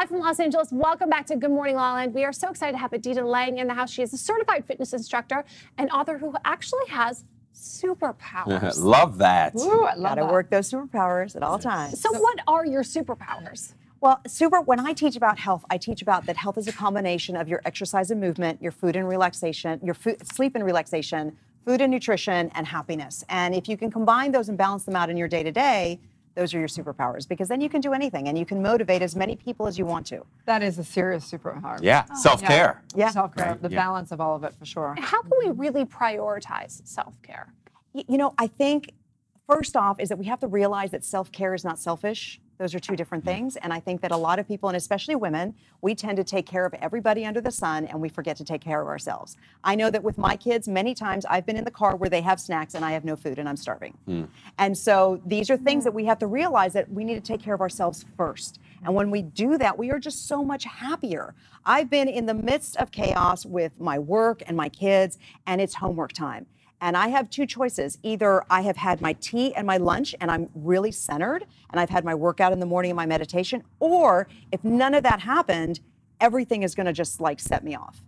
Live from Los Angeles, welcome back to Good Morning LaLa. We are so excited to have Adita Lang in the house. She is a certified fitness instructor and author who actually has superpowers. Love that. Ooh, I love Gotta work those superpowers at all times. So what are your superpowers? Well, when I teach about health, I teach about that health is a combination of your exercise and movement, your food and relaxation, your sleep and relaxation, food and nutrition, and happiness. And if you can combine those and balance them out in your day-to-day, those are your superpowers, because then you can do anything and you can motivate as many people as you want to. That is a serious superpower. Yeah, self-care. Yeah. Self-care, Right, the balance of all of it for sure. How can we really prioritize self-care? You know, I think first off is that we have to realize that self-care is not selfish. Those are two different things. And I think that a lot of people, and especially women, we tend to take care of everybody under the sun and we forget to take care of ourselves. I know that with my kids, many times I've been in the car where they have snacks and I have no food and I'm starving. And so these are things that we have to realize that we need to take care of ourselves first. And when we do that, we are just so much happier. I've been in the midst of chaos with my work and my kids, and it's homework time. And I have two choices. Either I have had my tea and my lunch and I'm really centered and I've had my workout in the morning and my meditation, or if none of that happened, everything is going to just like set me off.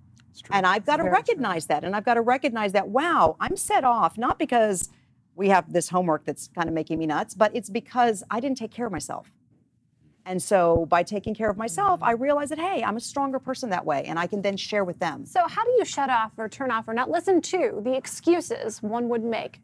And I've got to recognize that. And I've got to recognize that, wow, I'm set off, not because we have this homework that's kind of making me nuts, but it's because I didn't take care of myself. And so by taking care of myself, I realize that, hey, I'm a stronger person that way, and I can then share with them. So how do you shut off or turn off or not listen to the excuses one would make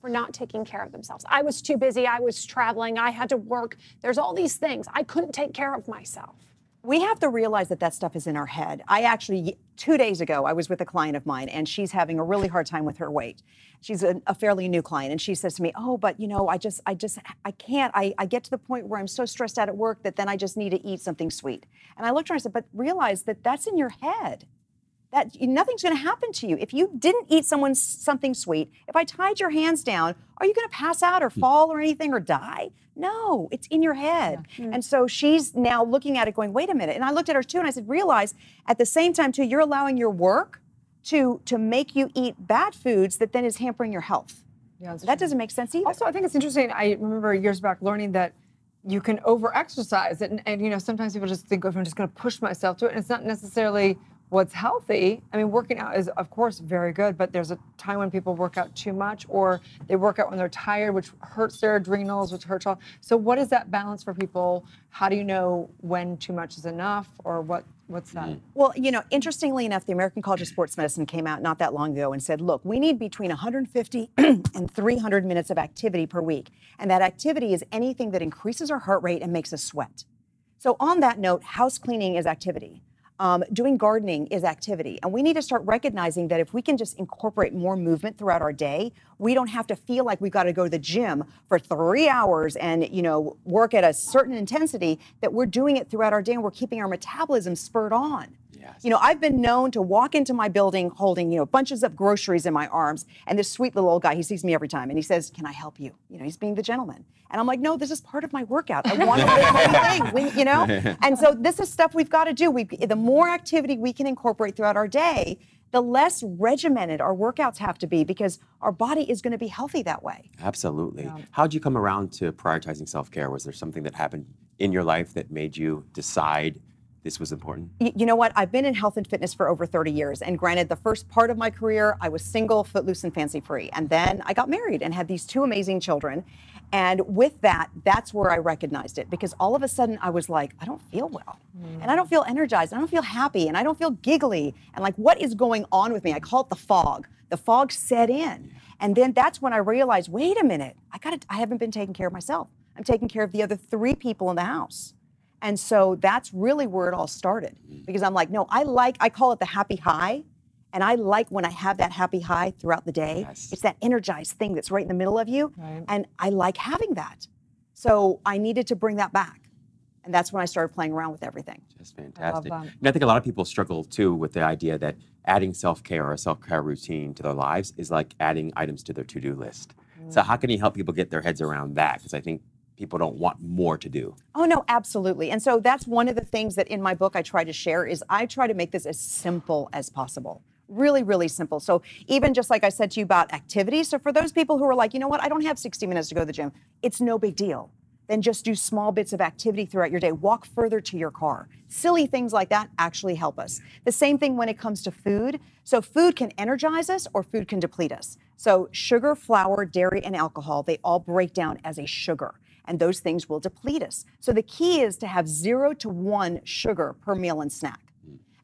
for not taking care of themselves? I was too busy, I was traveling, I had to work. There's all these things. I couldn't take care of myself. We have to realize that that stuff is in our head. I actually, 2 days ago, I was with a client of mine, and she's having a really hard time with her weight. She's a fairly new client, and she says to me, oh, but you know, I can't. I get to the point where I'm so stressed out at work that then I just need to eat something sweet. And I looked at her and I said, but realize that that's in your head. That nothing's going to happen to you. If you didn't eat something sweet, if I tied your hands down, are you going to pass out or fall or anything or die? No, it's in your head. Yeah. And so she's now looking at it going, wait a minute. And I looked at her too and I said, realize at the same time too, you're allowing your work to make you eat bad foods that then is hampering your health. Yeah, that doesn't make sense either. Also, I think it's interesting. I remember years back learning that you can over-exercise. And you know, sometimes people just think, oh, I'm just going to push myself to it. And it's not necessarily what's healthy. I mean, working out is, of course, very good, but there's a time when people work out too much, or they work out when they're tired, which hurts their adrenals, which hurts all. So what is that balance for people? How do you know when too much is enough, or what's that? Well, you know, interestingly enough, the American College of Sports Medicine came out not that long ago and said, look, we need between 150 and 300 minutes of activity per week. And that activity is anything that increases our heart rate and makes us sweat. So on that note, house cleaning is activity. Doing gardening is activity. And we need to start recognizing that if we can just incorporate more movement throughout our day, we don't have to feel like we've got to go to the gym for 3 hours and, you know, work at a certain intensity, that we're doing it throughout our day and we're keeping our metabolism spurred on. Yes. You know, I've been known to walk into my building holding, you know, bunches of groceries in my arms, and this sweet little old guy, he sees me every time and he says, can I help you? You know, he's being the gentleman. And I'm like, no, this is part of my workout. I want to do the thing, you know? And so this is stuff we've got to do. The more activity we can incorporate throughout our day, the less regimented our workouts have to be, because our body is going to be healthy that way. Absolutely. Yeah. How'd you come around to prioritizing self-care? Was there something that happened in your life that made you decide this was important? You know what? I've been in health and fitness for over 30 years. And granted, the first part of my career, I was single, footloose, and fancy-free. And then I got married and had these 2 amazing children. And with that, that's where I recognized it, because all of a sudden I was like, I don't feel well. And I don't feel energized. I don't feel happy. And I don't feel giggly. And like, what is going on with me? I call it the fog. The fog set in. And then that's when I realized, wait a minute, I haven't been taking care of myself. I'm taking care of the other 3 people in the house. And so that's really where it all started, because I'm like, no, I call it the happy high. And I like when I have that happy high throughout the day. Yes. It's that energized thing that's right in the middle of you. Right. And I like having that. So I needed to bring that back. And that's when I started playing around with everything. Just fantastic. And I think a lot of people struggle too with the idea that adding self-care or a self-care routine to their lives is like adding items to their to-do list. So how can you help people get their heads around that? Because I think people don't want more to do. Oh, no, absolutely. And so that's one of the things that in my book I try to share is I try to make this as simple as possible. Really, really simple. So even just like I said to you about activities, so for those people who are like, you know what, I don't have 60 minutes to go to the gym, it's no big deal. then just do small bits of activity throughout your day. Walk further to your car. Silly things like that actually help us. The same thing when it comes to food. So food can energize us or food can deplete us. So sugar, flour, dairy, and alcohol, they all break down as a sugar. And those things will deplete us. So the key is to have 0 to 1 sugar per meal and snack.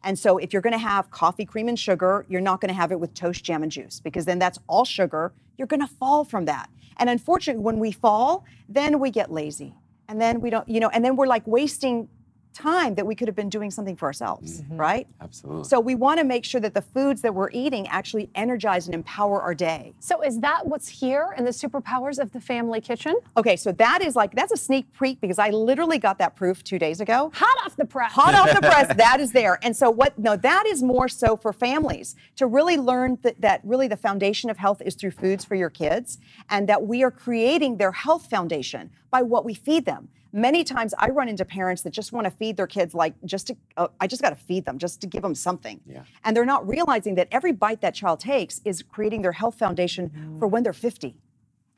And so if you're going to have coffee, cream, and sugar, you're not going to have it with toast, jam, and juice, because then that's all sugar. You're going to fall from that. And unfortunately, when we fall, then we get lazy. And then we don't, and then we're like wasting time that we could have been doing something for ourselves, right? Absolutely. So we want to make sure that the foods that we're eating actually energize and empower our day. So is that what's here in the superpowers of the family kitchen? Okay, so that's a sneak peek because I literally got that proof 2 days ago. Hot off the press. Hot off the press, that is there. And so that is more so for families to really learn that really the foundation of health is through foods for your kids, and that we are creating their health foundation by what we feed them. Many times I run into parents that just want to feed their kids I just got to feed them just to give them something. Yeah. And they're not realizing that every bite that child takes is creating their health foundation for when they're 50.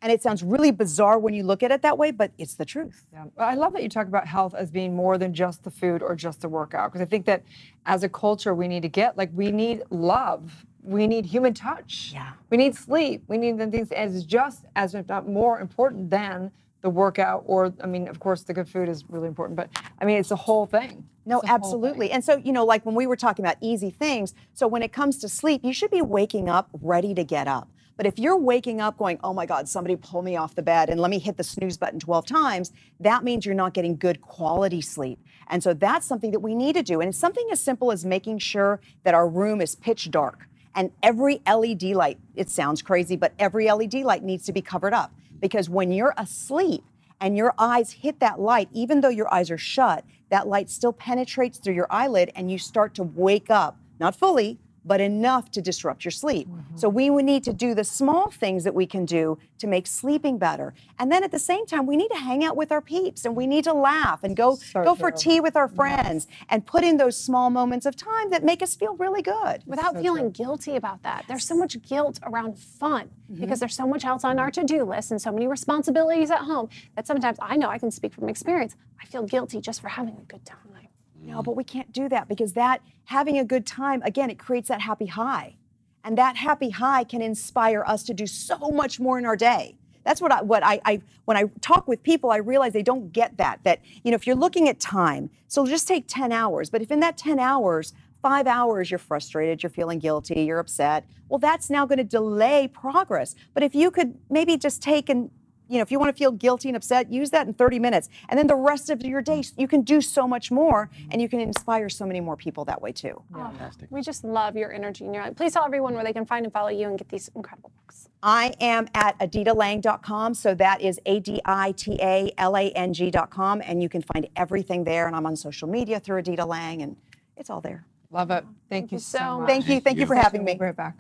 And it sounds really bizarre when you look at it that way, but it's the truth. Yeah. I love that you talk about health as being more than just the food or just the workout, because I think that as a culture we need to get, we need love. We need human touch. Yeah. We need sleep. We need the things as just as if not more important than the workout, or, of course, the good food is really important, but, it's the whole thing. No, absolutely. And so, like when we were talking about easy things, so when it comes to sleep, you should be waking up ready to get up. But if you're waking up going, oh my God, somebody pull me off the bed and let me hit the snooze button 12 times, that means you're not getting good quality sleep. And so that's something that we need to do. And it's something as simple as making sure that our room is pitch dark. And every LED light, it sounds crazy, but every LED light needs to be covered up. Because when you're asleep and your eyes hit that light, even though your eyes are shut, that light still penetrates through your eyelid and you start to wake up, not fully, but enough to disrupt your sleep. So we would need to do the small things that we can do to make sleeping better. And then at the same time, we need to hang out with our peeps and we need to laugh and go for tea with our friends and put in those small moments of time that make us feel really good. Without feeling guilty about that. There's so much guilt around fun because there's so much else on our to-do list and so many responsibilities at home that sometimes, I know I can speak from experience, I feel guilty just for having a good time. No, but we can't do that because that having a good time, again, it creates that happy high. And that happy high can inspire us to do so much more in our day. That's when I talk with people, I realize they don't get that, if you're looking at time, so just take 10 hours, but if in that 10 hours, 5 hours you're frustrated, you're feeling guilty, you're upset, well, that's now going to delay progress. But if you could maybe just take if you want to feel guilty and upset, use that in 30 minutes. And then the rest of your day, you can do so much more and you can inspire so many more people that way too. Fantastic. We just love your energy and your life. Please tell everyone where they can find and follow you and get these incredible books. I am at aditalang.com. So that is ADITALANG.com. And you can find everything there. And I'm on social media through Adita Lang and it's all there. Love it. Thank you so much. Thank you for having me. We'll be right back.